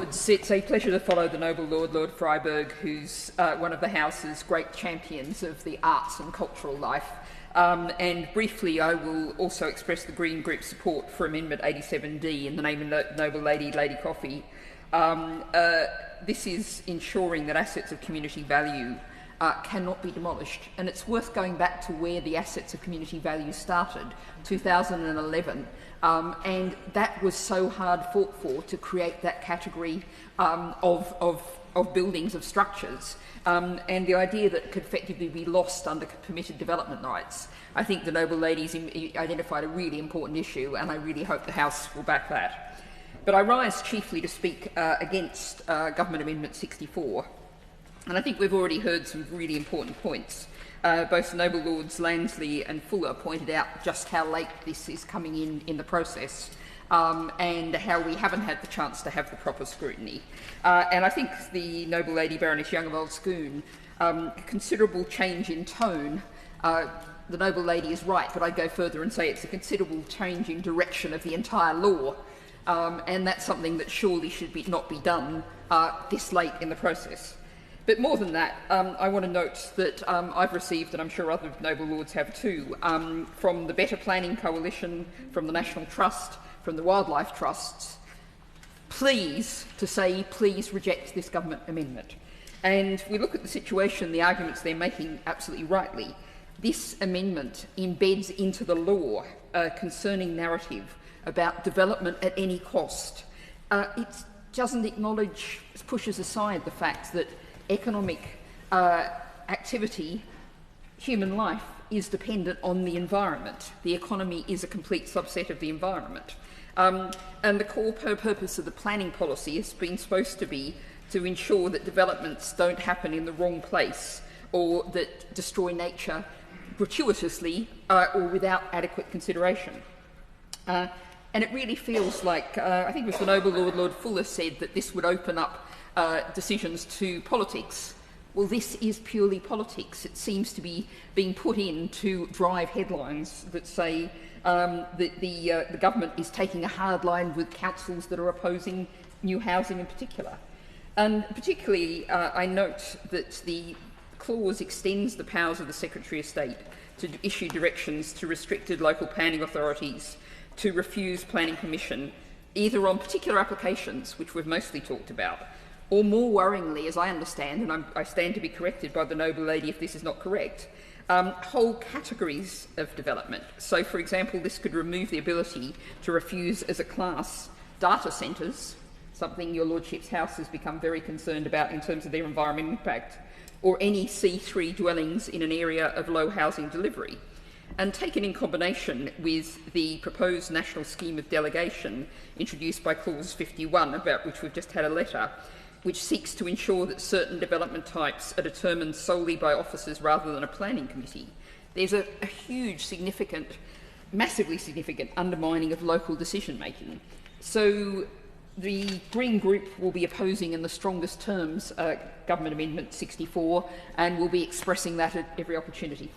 It's a pleasure to follow the noble Lord Freyberg, who's one of the House's great champions of the arts and cultural life. And briefly, I will also express the Green Group's support for Amendment 87D in the name of the noble lady, Lady Coffey. This is ensuring that assets of community value cannot be demolished. And it's worth going back to where the assets of community value started, 2011. And that was so hard fought for to create that category of buildings, of structures, and the idea that it could effectively be lost under permitted development rights. I think the noble ladies identified a really important issue, and I really hope the House will back that. But I rise chiefly to speak against Government Amendment 64. And I think we've already heard some really important points. Both the noble Lords Lansley and Fuller pointed out just how late this is coming in the process, and how we haven't had the chance to have the proper scrutiny. And I think the noble lady Baroness Young of Old Scone, considerable change in tone. The noble lady is right, but I'd go further and say it's a considerable change in direction of the entire law, and that's something that surely should not be done this late in the process. But more than that, I want to note that I've received, and I'm sure other noble lords have too, from the Better Planning Coalition, from the National Trust, from the Wildlife Trusts, please reject this government amendment. And we look at the situation, the arguments they're making absolutely rightly. This amendment embeds into the law a concerning narrative about development at any cost. It doesn't acknowledge, pushes aside the fact that economic activity, human life, is dependent on the environment. The economy is a complete subset of the environment. And the core purpose of the planning policy has been supposed to be to ensure that developments don't happen in the wrong place or that destroy nature gratuitously or without adequate consideration. And it really feels like, I think it was the noble Lord Fuller said that this would open up decisions to politics. Well, this is purely politics. It seems to be being put in to drive headlines that say that the government is taking a hard line with councils that are opposing new housing in particular. And particularly, I note that the clause extends the powers of the Secretary of State to issue directions to restricted local planning authorities to refuse planning permission, either on particular applications, which we've mostly talked about, or more worryingly, as I understand, and I stand to be corrected by the noble lady if this is not correct, whole categories of development. So, for example, this could remove the ability to refuse as a class data centres, something your Lordship's House has become very concerned about in terms of their environmental impact, or any C3 dwellings in an area of low housing delivery. And taken in combination with the proposed national scheme of delegation introduced by Clause 51, about which we've just had a letter, which seeks to ensure that certain development types are determined solely by officers rather than a planning committee, there's a huge, significant, massively significant undermining of local decision-making. So the Green Group will be opposing in the strongest terms Government Amendment 64, and will be expressing that at every opportunity.